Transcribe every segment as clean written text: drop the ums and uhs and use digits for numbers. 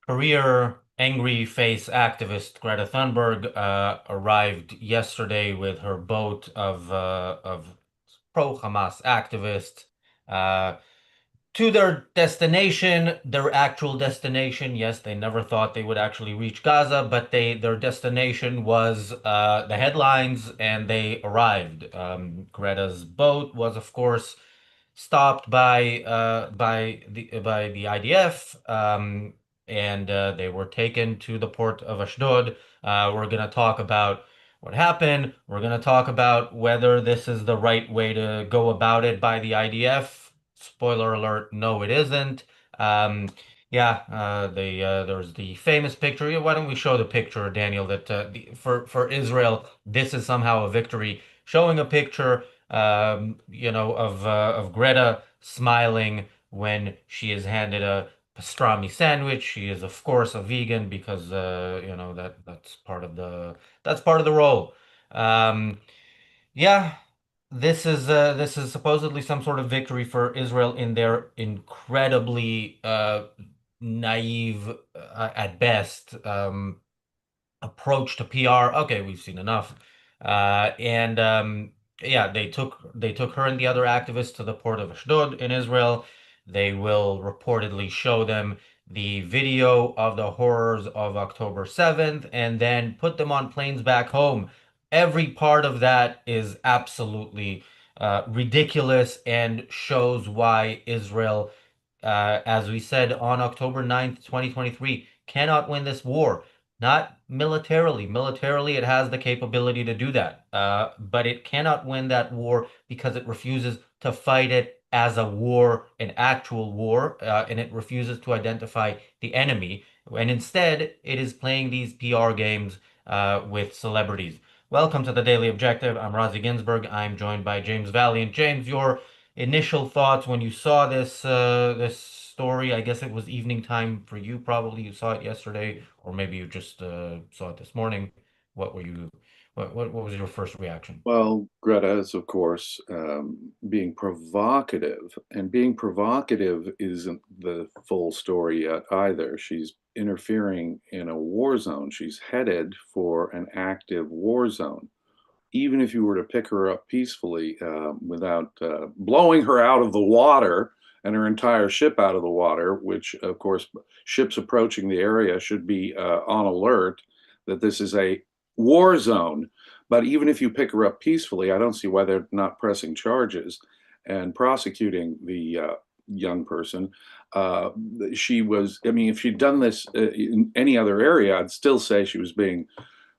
Career angry face activist Greta Thunberg arrived yesterday with her boat of pro-Hamas activists uh, to their destination, their actual destination. Yes, they never thought they would actually reach Gaza, but their destination was the headlines, and they arrived. Greta's boat was, of course, stopped by the IDF, and they were taken to the port of Ashdod. We're going to talk about what happened. We're going to talk about whether this is the right way to go about it by the IDF. Spoiler alert, no, it isn't. Um, yeah, there's the famous picture. Yeah, why don't we show the picture, Daniel? That for Israel, this is somehow a victory. Showing a picture, of Greta smiling when she is handed a pastrami sandwich. She is, of course, a vegan because that's part of the role. Um, yeah, this is supposedly some sort of victory for Israel in their incredibly naive, at best, approach to PR. Okay, we've seen enough. And Yeah, they took her and the other activists to the port of Ashdod in Israel. They will reportedly show them the video of the horrors of October 7th and then put them on planes back home. Every part of that is absolutely ridiculous and shows why Israel, as we said on October 9th, 2023, cannot win this war. Not militarily. Militarily, it has the capability to do that. But it cannot win that war because it refuses to fight it as a war, an actual war, and it refuses to identify the enemy. And instead, it is playing these PR games with celebrities. Welcome to the Daily Objective. I'm Razi Ginzberg. I'm joined by James Valliant. James, your initial thoughts when you saw this story? I guess it was evening time for you, probably. You saw it yesterday, or maybe you just saw it this morning. What were you? What was your first reaction? Well, Greta is, of course, being provocative, and being provocative isn't the full story yet either. She's interfering in a war zone. She's headed for an active war zone. Even if you were to pick her up peacefully without blowing her out of the water and her entire ship out of the water, which, of course, ships approaching the area should be on alert that this is a war zone. But even if you pick her up peacefully, I don't see why they're not pressing charges and prosecuting the young person. Uh, she was, I mean, if she'd done this in any other area, I'd still say she was being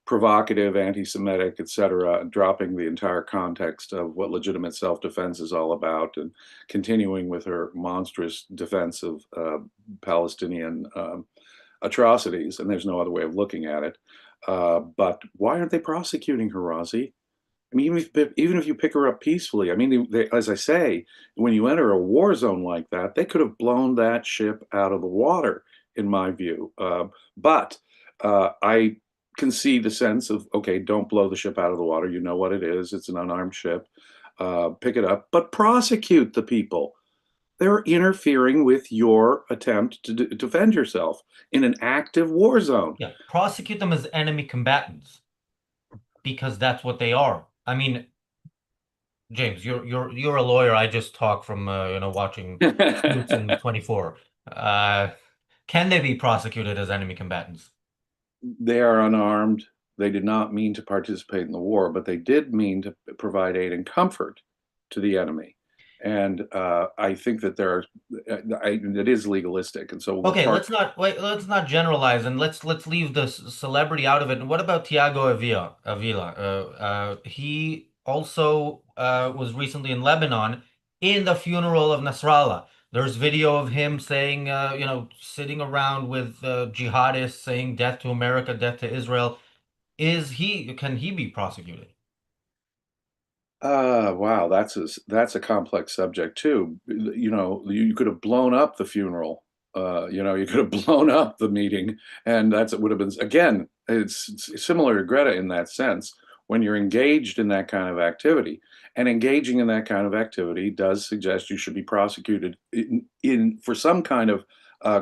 provocative, anti-Semitic, etc., dropping the entire context of what legitimate self-defense is all about, and continuing with her monstrous defense of Palestinian atrocities. And there's no other way of looking at it. But why aren't they prosecuting her, Razi? I mean, even if you pick her up peacefully, I mean, as I say, when you enter a war zone like that, they could have blown that ship out of the water, in my view. But I can see the sense of, okay, don't blow the ship out of the water. You know what it is. It's an unarmed ship. Pick it up, but prosecute the people. They're interfering with your attempt to defend yourself in an active war zone. Yeah, prosecute them as enemy combatants because that's what they are. I mean, James, you're a lawyer. I just talk from watching Suits in 24. Uh, can they be prosecuted as enemy combatants? They are unarmed. They did not mean to participate in the war, but they did mean to provide aid and comfort to the enemy. And I think that it is legalistic, and so we'll Okay, park. let's not generalize, and let's leave the celebrity out of it. And what about Tiago Avila? He also was recently in Lebanon in the funeral of Nasrallah. There's video of him saying, sitting around with jihadists saying "Death to America, death to Israel." Can he be prosecuted? Wow, that's a complex subject too. You know, you could have blown up the funeral. You could have blown up the meeting, and it would have been again. It's similar to Greta in that sense. When you're engaged in that kind of activity, and engaging in that kind of activity does suggest you should be prosecuted in for some kind of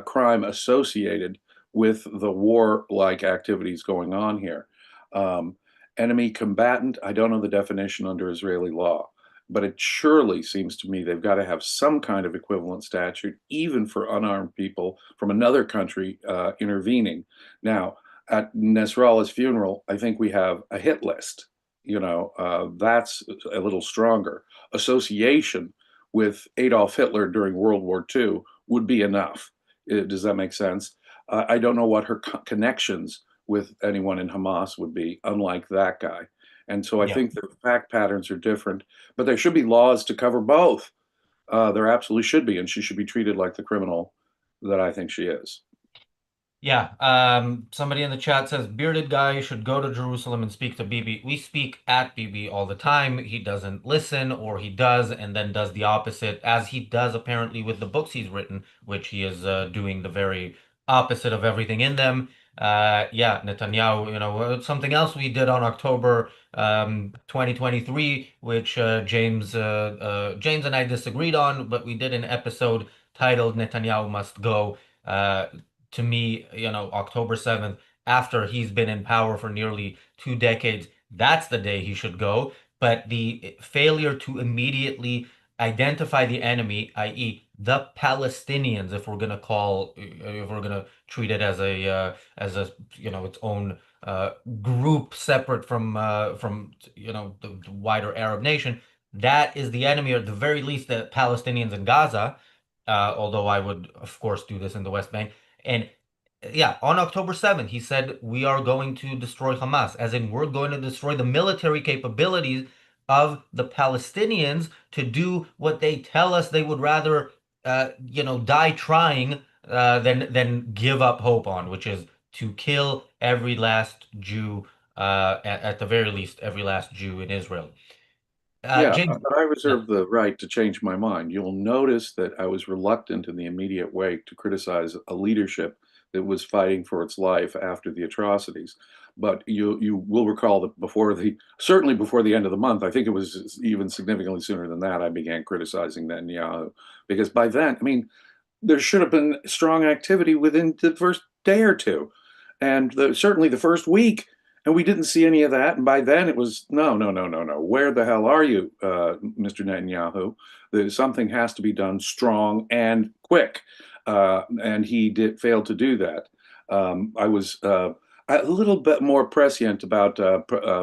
crime associated with the war-like activities going on here. Um, Enemy combatant, I don't know the definition under Israeli law, but it surely seems to me they've got to have some kind of equivalent statute, even for unarmed people from another country intervening. Now, at Nasrallah's funeral, I think we have a hit list. That's a little stronger. Association with Adolf Hitler during World War II would be enough. Does that make sense? I don't know what her connections with anyone in Hamas would be, unlike that guy. And so I Yeah. think the fact patterns are different, but there should be laws to cover both. There absolutely should be, and she should be treated like the criminal that I think she is. Yeah, somebody in the chat says bearded guy should go to Jerusalem and speak to Bibi. We speak at Bibi all the time. He doesn't listen, or he does and then does the opposite, as he does apparently with the books he's written, which he is doing the very opposite of everything in them. Yeah, Netanyahu, something else we did on October 2023, which James and I disagreed on, but we did an episode titled "Netanyahu Must Go." Uh, to me, October 7th, after he's been in power for nearly 2 decades, that's the day he should go. But the failure to immediately identify the enemy, i.e., the Palestinians, if we're gonna treat it as a its own group separate from the wider Arab nation, that is the enemy, or at the very least, the Palestinians in Gaza. Although I would, of course, do this in the West Bank. And yeah, on October 7th, he said, we are going to destroy Hamas, as in we're going to destroy the military capabilities of the Palestinians to do what they tell us they would rather, die trying than give up hope on, which is to kill every last Jew, at the very least, every last Jew in Israel. Yeah, James, but I yeah, reserve the right to change my mind. You'll notice that I was reluctant in the immediate wake to criticize a leadership that was fighting for its life after the atrocities. But you will recall that certainly before the end of the month, I think it was even significantly sooner than that, I began criticizing Netanyahu because by then, I mean, there should have been strong activity within the first day or two, and certainly the first week. And we didn't see any of that. And by then it was no, no, no, no, no. Where the hell are you, Mr. Netanyahu? Something has to be done strong and quick. And he did fail to do that. I was a little bit more prescient about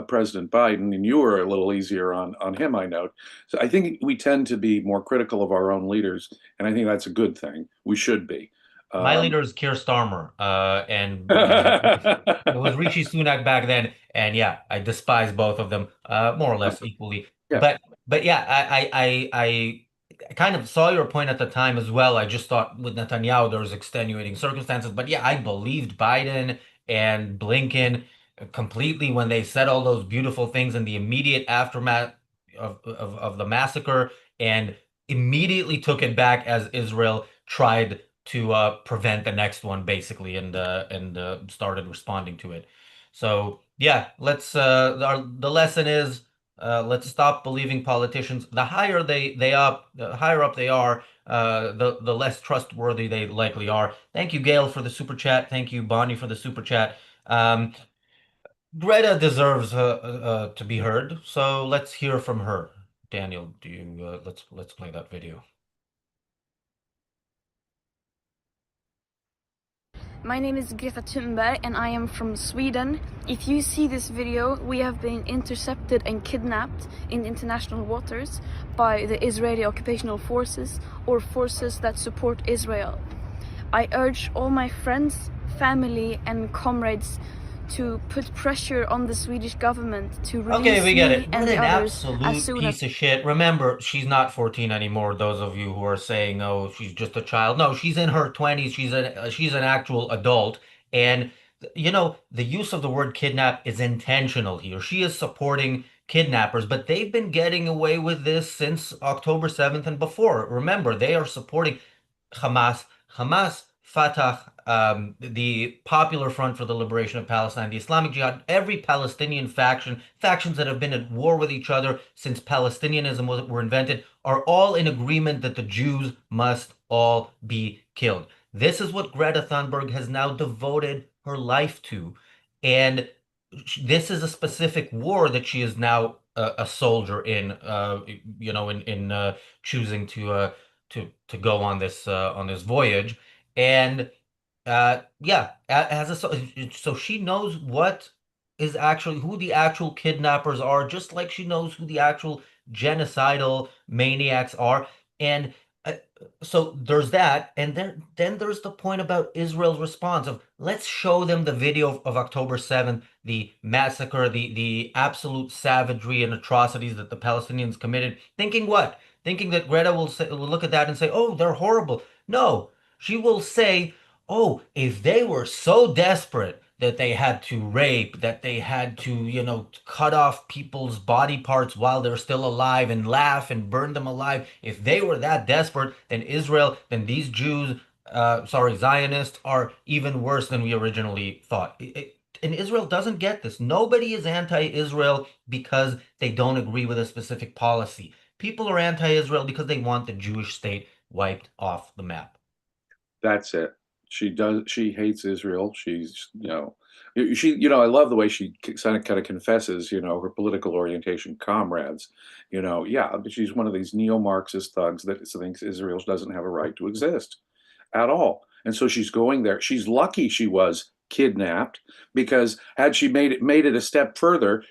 President Biden, and you were a little easier on him, I note. So I think we tend to be more critical of our own leaders, and I think that's a good thing. We should be. my Um, leader is Keir Starmer, and it was Rishi Sunak back then, and yeah, I despise both of them, more or less equally. yeah, But yeah, I kind of saw your point at the time as well. I just thought with Netanyahu there was extenuating circumstances, but yeah, I believed Biden and Blinken completely when they said all those beautiful things in the immediate aftermath of the massacre, and immediately took it back as Israel tried to prevent the next one, basically, and started responding to it. So yeah, the lesson is, let's stop believing politicians. The higher up they are, the less trustworthy they likely are. Thank you, Gail, for the super chat. Thank you, Bonnie, for the super chat. Greta deserves to be heard, so let's hear from her. Daniel, do you let's play that video. My name is Greta Thunberg and I am from Sweden. If you see this video, we have been intercepted and kidnapped in international waters by the Israeli occupational forces or forces that support Israel. I urge all my friends, family and comrades to put pressure on the Swedish government to Okay, release we get me it. and What the an others as absolute soon as piece of shit. Remember, she's not 14 anymore, those of you who are saying, "Oh, she's just a child." No, she's in her 20s. She's an actual adult. And the use of the word kidnap is intentional here. She is supporting kidnappers, but they've been getting away with this since October 7th and before. Remember, they are supporting Hamas, Fatah, the Popular Front for the Liberation of Palestine, the Islamic Jihad, every Palestinian factions that have been at war with each other since Palestinianism were invented, are all in agreement that the Jews must all be killed. This is what Greta Thunberg has now devoted her life to. And this is a specific war that she is now a soldier in, in choosing to go on this voyage. And yeah, as a so she knows what is actually who the actual kidnappers are, just like she knows who the actual genocidal maniacs are. And uh, so there's that, and then there's the point about Israel's response of let's show them the video of October 7th, the massacre, the absolute savagery and atrocities that the Palestinians committed. Thinking what? Thinking that Greta will look at that and say, "Oh, they're horrible." No, she will say, oh, if they were so desperate that they had to rape, that they had to, cut off people's body parts while they're still alive and laugh and burn them alive, if they were that desperate, then then these Jews, Zionists, are even worse than we originally thought. And Israel doesn't get this. Nobody is anti-Israel because they don't agree with a specific policy. People are anti-Israel because they want the Jewish state wiped off the map. That's it. She hates Israel. I love the way she kind of confesses, her political orientation comrades, yeah, but she's one of these neo-Marxist thugs that thinks Israel doesn't have a right to exist at all. And so she's going there. She's lucky she was kidnapped, because had she made it a step further,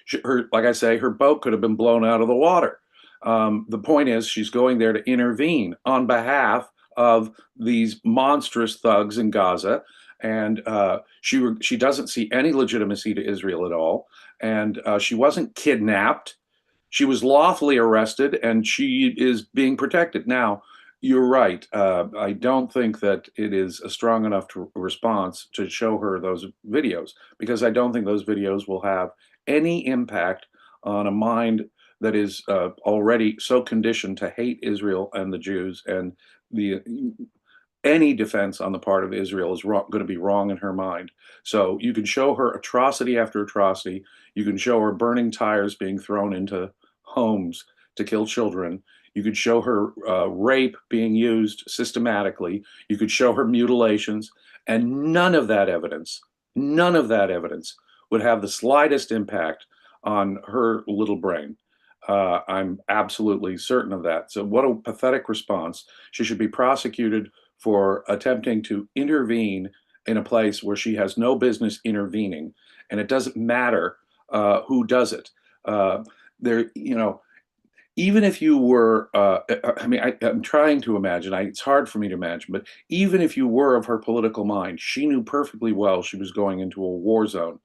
like I say, her boat could have been blown out of the water. The point is, she's going there to intervene on behalf of these monstrous thugs in Gaza, and she doesn't see any legitimacy to Israel at all. And she wasn't kidnapped; she was lawfully arrested, and she is being protected. Now, you're right. I don't think that it is a strong enough response to show her those videos, because I don't think those videos will have any impact on a mind that is already so conditioned to hate Israel and the Jews, and the any defense on the part of Israel is going to be wrong in her mind. So you can show her atrocity after atrocity. You can show her burning tires being thrown into homes to kill children. You could show her rape being used systematically. You could show her mutilations, and none of that evidence would have the slightest impact on her little brain. I'm absolutely certain of that. So what a pathetic response. She should be prosecuted for attempting to intervene in a place where she has no business intervening, and it doesn't matter who does it. There, even if you were, I'm trying to imagine, it's hard for me to imagine, but even if you were of her political mind, she knew perfectly well she was going into a war zone,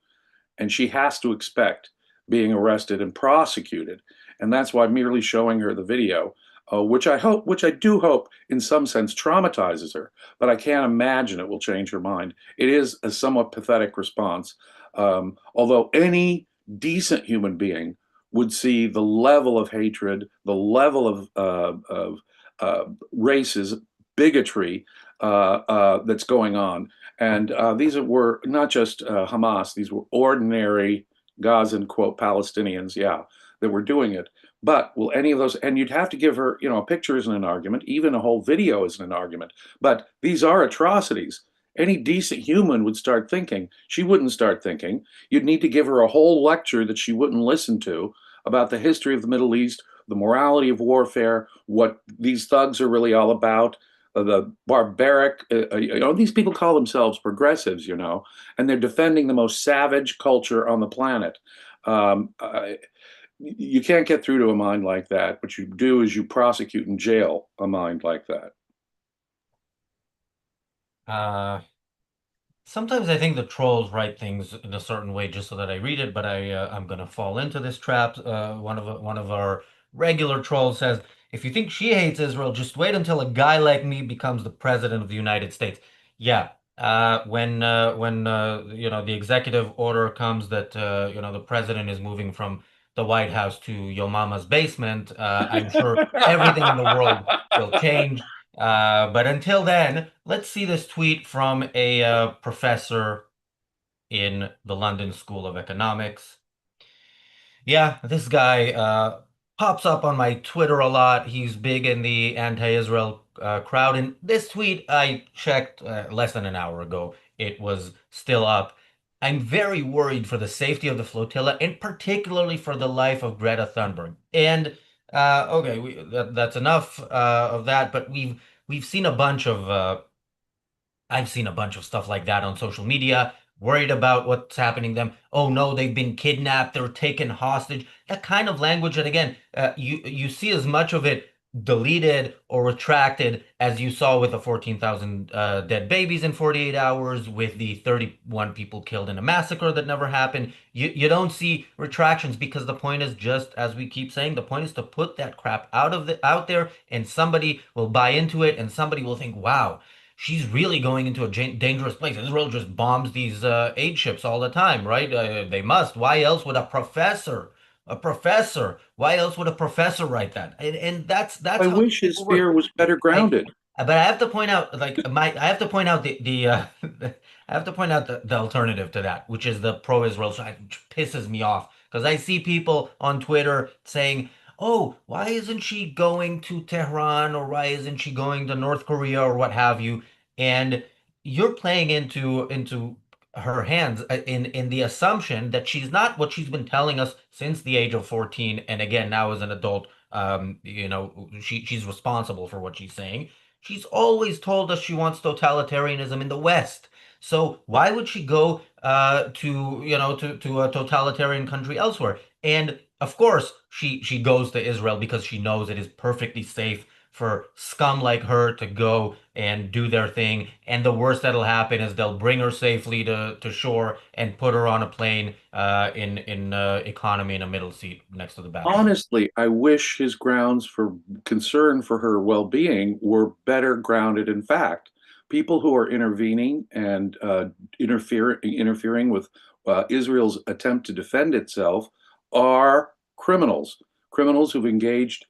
and she has to expect being arrested and prosecuted. And that's why merely showing her the video, which I do hope in some sense traumatizes her, but I can't imagine it will change her mind. It is a somewhat pathetic response. Although any decent human being would see the level of hatred, the level of racist bigotry that's going on. And these were not just Hamas, these were ordinary Gazan, quote, Palestinians, yeah, that were doing it. But will any of those, and you'd have to give her, a picture isn't an argument, even a whole video isn't an argument, but these are atrocities. Any decent human would start thinking. She wouldn't start thinking. You'd need to give her a whole lecture that she wouldn't listen to about the history of the Middle East, the morality of warfare, what these thugs are really all about, the barbaric, these people call themselves progressives, and they're defending the most savage culture on the planet. You can't get through to a mind like that. What you do is you prosecute and jail a mind like that. Sometimes I think the trolls write things in a certain way just so that I read it, but I'm gonna fall into this trap. One of our regular trolls says, "If you think she hates Israel, just wait until a guy like me becomes the president of the United States." Yeah, when the executive order comes that the president is moving from the White House to your mama's basement, I'm sure everything in the world will change. But until then, let's see this tweet from a professor in the London School of Economics. Yeah, this guy pops up on my Twitter a lot. He's big in the anti-Israel Crowd. And this tweet, I checked less than an hour ago. It was still up. I'm very worried for the safety of the flotilla, and particularly for the life of Greta Thunberg. And okay, that's enough of that. But we've seen a bunch of I've seen a bunch of stuff like that on social media, worried about what's happening to them. Oh no, they've been kidnapped, they're taken hostage. That kind of language that again, you see as much of it deleted or retracted as you saw with the 14,000 dead babies in 48 hours, with the 31 people killed in a massacre that never happened. You don't see retractions because the point is, just as we keep saying, the point is to put that crap out there, and somebody will buy into it, and somebody will think, wow, she's really going into a dangerous place. Israel just bombs these aid ships all the time, right? They must. Why else would why else would a professor write that? And that's I how these wish his people work. fear was better I, grounded. but I have to point out, I have to point out the I have to point out the alternative to that, which is the pro-Israel side, which pisses me off because I see people on Twitter saying, "Oh, why isn't she going to Tehran, or why isn't she going to North Korea, or what have you?" And you're playing into her hands in the assumption that she's not what she's been telling us since the age of 14, and again now as an adult. She's responsible for what she's saying. She's always told us she wants totalitarianism in the West. So why would she go to a totalitarian country elsewhere? And of course, she goes to Israel because she knows it is perfectly safe for scum like her to go and do their thing. And the worst that'll happen is they'll bring her safely to shore and put her on a plane in economy in a middle seat next to the back seat. Honestly, I wish his grounds for concern for her well-being were better grounded in fact. People who are intervening and interfering with Israel's attempt to defend itself are criminals, criminals who've engaged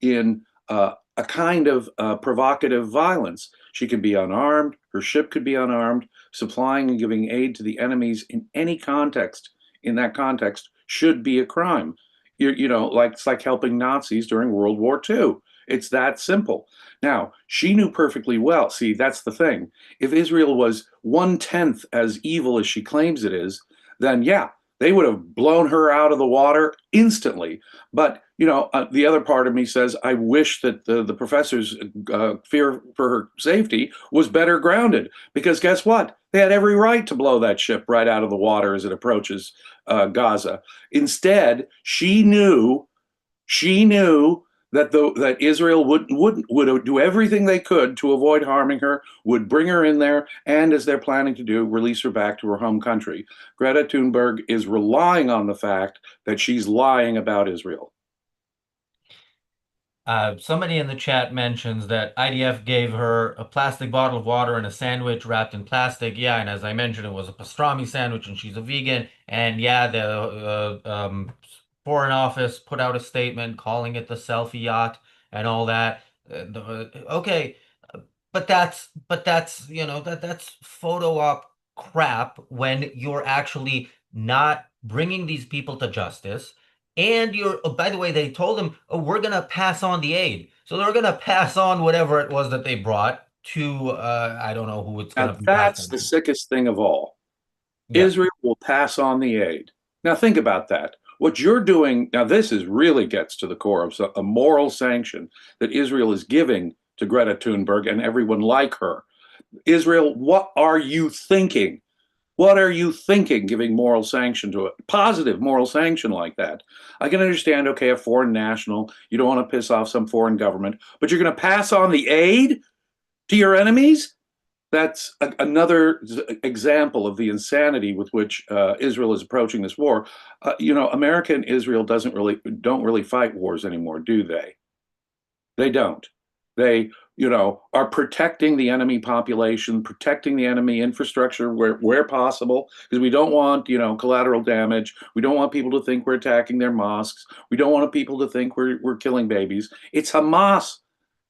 in a kind of provocative violence. She could be unarmed, her ship could be unarmed, supplying and giving aid to the enemies in any context, in that context, should be a crime. Like it's like helping Nazis during World War II. It's that simple. Now, she knew perfectly well. See, that's the thing. If Israel was 1/10 as evil as she claims it is, then yeah, they would have blown her out of the water instantly. But the other part of me says I wish that the professor's fear for her safety was better grounded, because guess what? They had every right to blow that ship right out of the water as it approaches Gaza. Instead, she knew that Israel would do everything they could to avoid harming her, would bring her in there, and as they're planning to do, release her back to her home country. Greta Thunberg is relying on the fact that she's lying about Israel. Somebody in the chat mentions that IDF gave her a plastic bottle of water and a sandwich wrapped in plastic. Yeah, and as I mentioned, it was a pastrami sandwich, and she's a vegan. And yeah, the Foreign Office put out a statement calling it the selfie yacht and all that. Okay, but that's that's photo op crap when you're actually not bringing these people to justice. And by the way, they told them, oh, we're gonna pass on the aid. So they're gonna pass on whatever it was that they brought to I don't know who it's Now, gonna be passed that's on the to. sickest thing of all. Yeah. Israel will pass on the aid. Now, think about that. What you're doing now, this is really gets to the core of a moral sanction that Israel is giving to Greta Thunberg and everyone like her. Israel, what are you thinking? What are you thinking giving moral sanction to a positive moral sanction like that? I can understand, okay, a foreign national, you don't want to piss off some foreign government, but you're going to pass on the aid to your enemies? That's another example of the insanity with which Israel is approaching this war. America and Israel don't really fight wars anymore, do they? They don't. They, are protecting the enemy population, protecting the enemy infrastructure where possible, because we don't want, collateral damage. We don't want people to think we're attacking their mosques. We don't want people to think we're killing babies. It's Hamas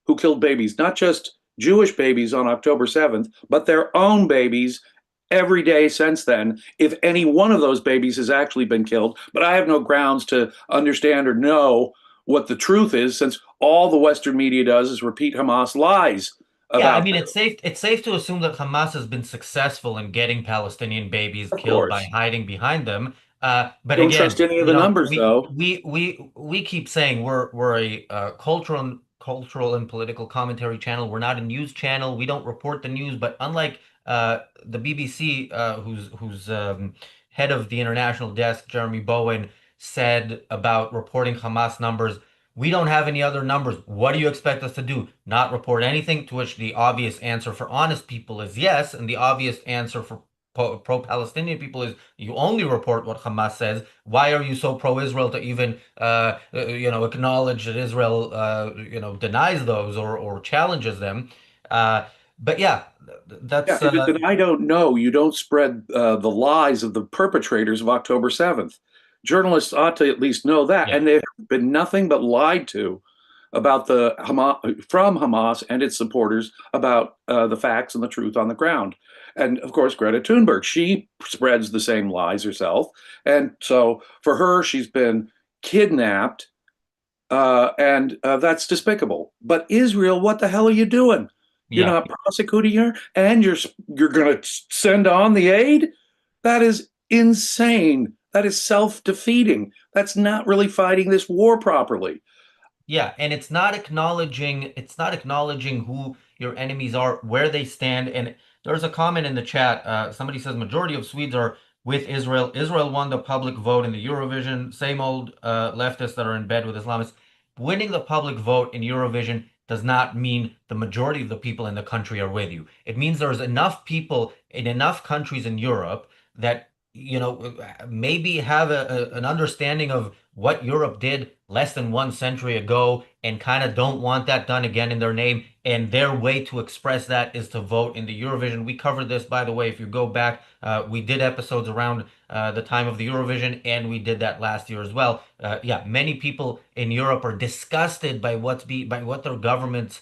who killed babies, not just Jewish babies on October 7th, but their own babies every day since then, if any one of those babies has actually been killed. But I have no grounds to understand or know what the truth is, since all the Western media does is repeat Hamas lies Yeah, I about mean them. it's safe to assume that Hamas has been successful in getting Palestinian babies Of killed by course. hiding behind them. But Don't again, trust any of the numbers, we though. we keep saying we're a cultural and political commentary channel. We're not a news channel. We don't report the news. But unlike the BBC, who's head of the international desk, Jeremy Bowen, said about reporting Hamas numbers. We don't have any other numbers. What do you expect us to do? Not report anything? To which the obvious answer for honest people is yes, and the obvious answer for pro-Palestinian people is you only report what Hamas says. Why are you so pro-Israel to even acknowledge that Israel denies those or challenges them? Uh, but yeah, Yeah, that's if it's an I don't know, you don't spread the lies of the perpetrators of October 7th. Journalists ought to at least know that, yeah. and they've been nothing but lied to about the Hamas, from Hamas and its supporters, about the facts and the truth on the ground. And of course, Greta Thunberg, she spreads the same lies herself, and so for her, she's been kidnapped, and that's despicable. But Israel, what the hell are you doing? You're Yeah. not prosecuting her, and you're going to send on the aid? That is insane. That is self-defeating. That's not really fighting this war properly. Yeah, and it's not acknowledging who your enemies are, where they stand. And there's a comment in the chat. Somebody says majority of Swedes are with Israel. Israel won the public vote in the Eurovision. Same old leftists that are in bed with Islamists. Winning the public vote in Eurovision does not mean the majority of the people in the country are with you. It means there's enough people in enough countries in Europe that maybe have an understanding of what Europe did less than 1 century ago and kind of don't want that done again in their name. And their way to express that is to vote in the Eurovision. We covered this, by the way, if you go back, we did episodes around the time of the Eurovision, and we did that last year as well. Yeah, many people in Europe are disgusted by by what their government's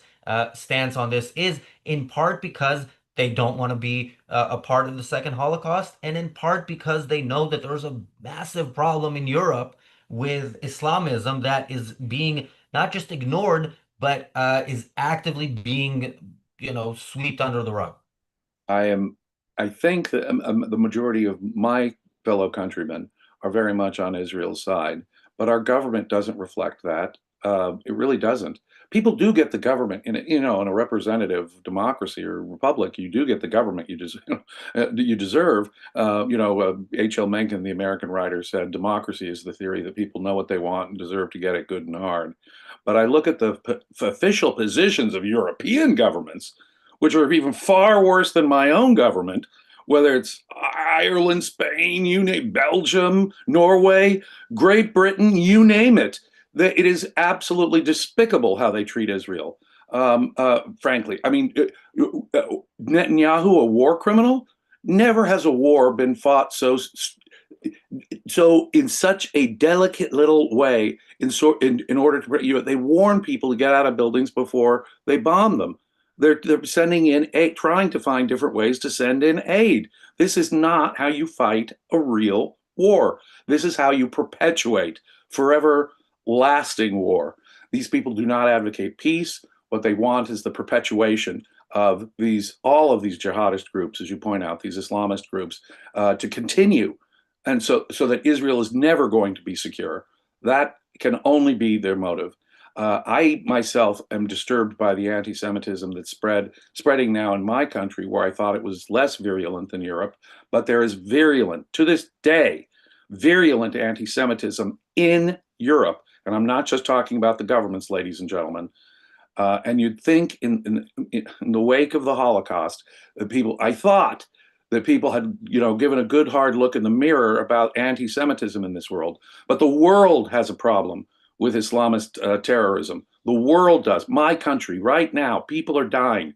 stance on this is, in part because they don't want to be a part of the second Holocaust, and in part because they know that there's a massive problem in Europe with Islamism that is being not just ignored, but is actively being, swept under the rug. I am, I think that the majority of my fellow countrymen are very much on Israel's side, but our government doesn't reflect that. It really doesn't. People do get the government in a representative democracy or republic. You do get the government you deserve. H.L. Mencken, the American writer, said democracy is the theory that people know what they want and deserve to get it good and hard. But I look at the official positions of European governments, which are even far worse than my own government, whether it's Ireland, Spain, you name Belgium, Norway, Great Britain, you name it. It is absolutely despicable how they treat Israel. Frankly, I mean, Netanyahu, a war criminal, never has a war been fought so in such a delicate little way. In order to they warn people to get out of buildings before they bomb them. They're sending in aid, trying to find different ways to send in aid. This is not how you fight a real war. This is how you perpetuate forever lasting war. These people do not advocate peace. What they want is the perpetuation of all of these jihadist groups, as you point out, these Islamist groups, to continue, and so that Israel is never going to be secure. That can only be their motive. I myself am disturbed by the anti-Semitism that's spreading now in my country, where I thought it was less virulent than Europe, but there is virulent, to this day, virulent anti-Semitism in Europe. And I'm not just talking about the governments, ladies and gentlemen. And you'd think in the wake of the Holocaust, I thought that people had, given a good hard look in the mirror about anti-Semitism in this world. But the world has a problem with Islamist terrorism. The world does. My country, right now, people are dying.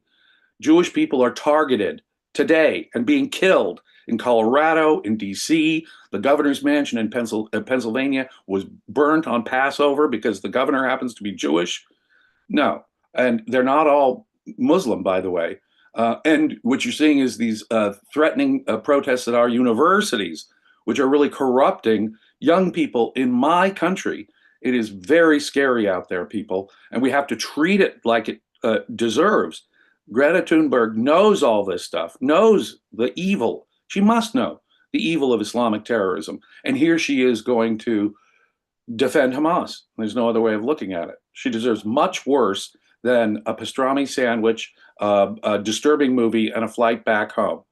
Jewish people are targeted today and being killed in Colorado, in D.C. The governor's mansion in Pennsylvania was burnt on Passover because the governor happens to be Jewish. No, and they're not all Muslim, by the way. And what you're seeing is these threatening protests at our universities, which are really corrupting young people in my country It is very scary out there, people, and we have to treat it like it deserves. Greta Thunberg knows all this stuff, knows the evil. She must know the evil of Islamic terrorism. And here she is going to defend Hamas. There's no other way of looking at it. She deserves much worse than a pastrami sandwich, a disturbing movie, and a flight back home.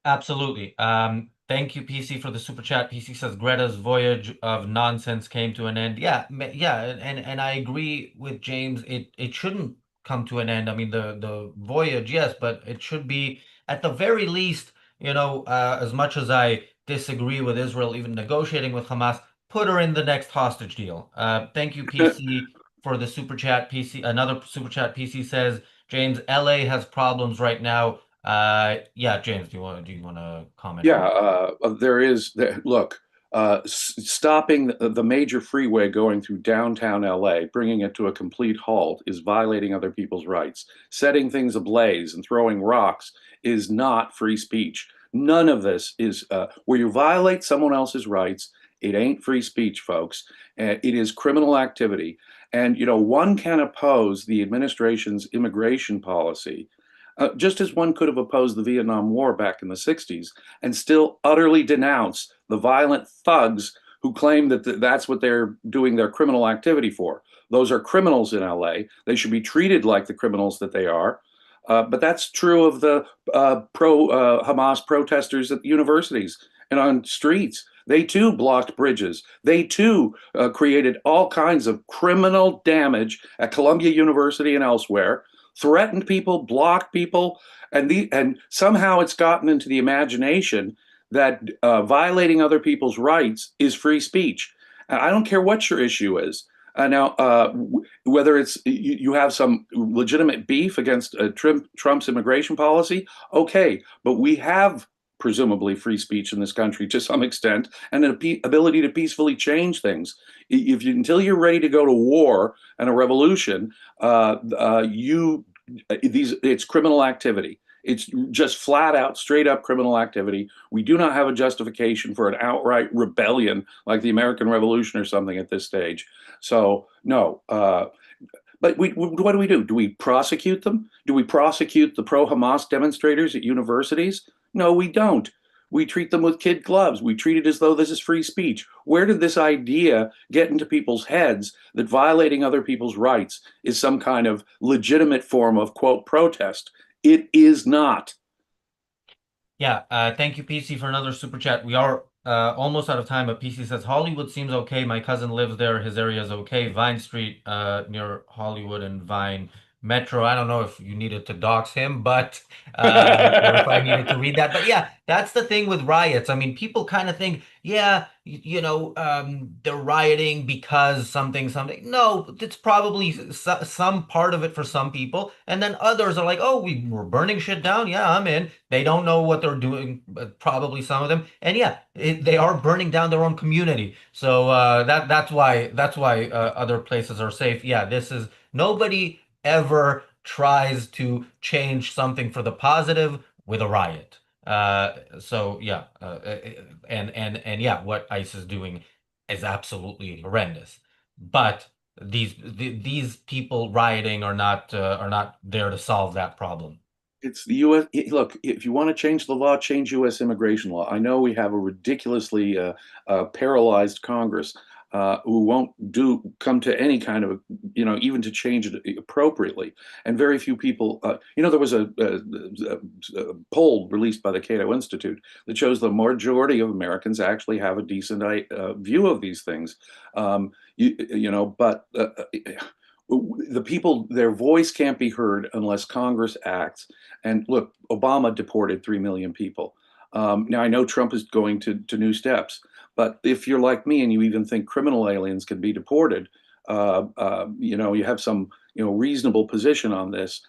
Absolutely. Thank you, PC, for the super chat. PC says Greta's voyage of nonsense came to an end. Yeah, yeah, and I agree with James. It shouldn't come to an end. I mean, the voyage, yes, but it should be at the very least, as much as I disagree with Israel even negotiating with Hamas, put her in the next hostage deal. Thank you, PC, for the super chat. PC, another super chat. PC says, James, LA has problems right now. Yeah, James, do you want to comment Yeah, on that? there is. Look, stopping the major freeway going through downtown LA, bringing it to a complete halt, is violating other people's rights. Setting things ablaze and throwing rocks is not free speech. None of this is where you violate someone else's rights. It ain't free speech, folks. It is criminal activity. And, one can oppose the administration's immigration policy just as one could have opposed the Vietnam War back in the 60s and still utterly denounce the violent thugs who claim that that's what they're doing their criminal activity for. Those are criminals in LA. They should be treated like the criminals that they are. But that's true of the pro Hamas protesters at universities and on streets. They too blocked bridges. They too created all kinds of criminal damage at Columbia University and elsewhere, threatened people, blocked people, and somehow it's gotten into the imagination that violating other people's rights is free speech. I don't care what your issue is. Whether it's you have some legitimate beef against Trump's immigration policy, okay, but we have presumably free speech in this country to some extent, and an ability to peacefully change things. Until you're ready to go to war and a revolution, it's criminal activity. It's just flat out, straight up criminal activity. We do not have a justification for an outright rebellion like the American Revolution or something at this stage. So, no. But what do? Do we prosecute them? Do we prosecute the pro-Hamas demonstrators at universities? No, we don't. We treat them with kid gloves. We treat it as though this is free speech. Where did this idea get into people's heads that violating other people's rights is some kind of legitimate form of, quote, protest? It is not. Yeah, thank you, PC, for another super chat. We are almost out of time, but PC says Hollywood seems okay. My cousin lives there. His area is okay. Vine Street, near Hollywood and Vine Metro. I don't know if you needed to dox him, but or if I needed to read that. But yeah, that's the thing with riots. I mean, people kind of think, yeah, they're rioting because something. No, it's probably some part of it for some people, and then others are like, oh, we're burning shit down. Yeah, I'm in. They don't know what they're doing, probably some of them, and yeah, they are burning down their own community. So that's why other places are safe. Yeah, this is nobody ever tries to change something for the positive with a riot. So yeah, and yeah, what ICE is doing is absolutely horrendous. But these people rioting are not there to solve that problem. It's the U.S. Look, if you want to change the law, change U.S. immigration law. I know we have a ridiculously paralyzed Congress who won't come to any kind of, even to change it appropriately. And very few people, there was a poll released by the Cato Institute that shows the majority of Americans actually have a decent view of these things. But the people, their voice can't be heard unless Congress acts. And look, Obama deported 3 million people. Now, I know Trump is going to new steps, but if you're like me and you even think criminal aliens can be deported, you have some reasonable position on this.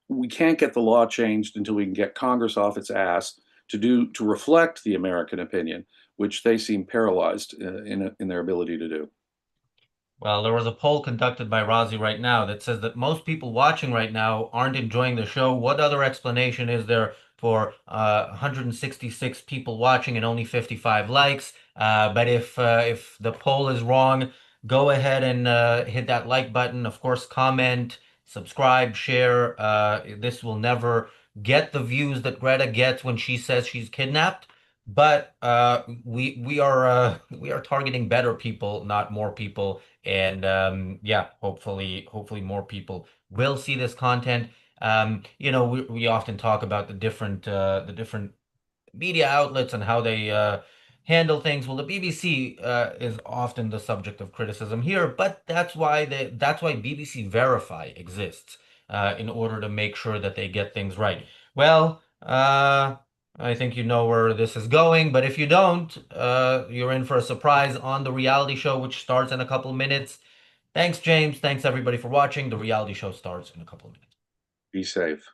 We can't get the law changed until we can get Congress off its ass to reflect the American opinion, which they seem paralyzed in their ability to do. Well, there was a poll conducted by Razi right now that says that most people watching right now aren't enjoying the show. What other explanation is there for 166 people watching and only 55 likes? But if the poll is wrong, go ahead and hit that like button. Of course, comment, subscribe, share. This will never get the views that Greta gets when she says she's kidnapped. But we are targeting better people, not more people. And yeah, hopefully more people will see this content. We often talk about the different media outlets and how they handle things. Well, the BBC is often the subject of criticism here, but that's why BBC Verify exists in order to make sure that they get things right. Well, I think you know where this is going, but if you don't, you're in for a surprise on the reality show, which starts in a couple of minutes. Thanks, James. Thanks everybody for watching. The reality show starts in a couple of minutes. Be safe.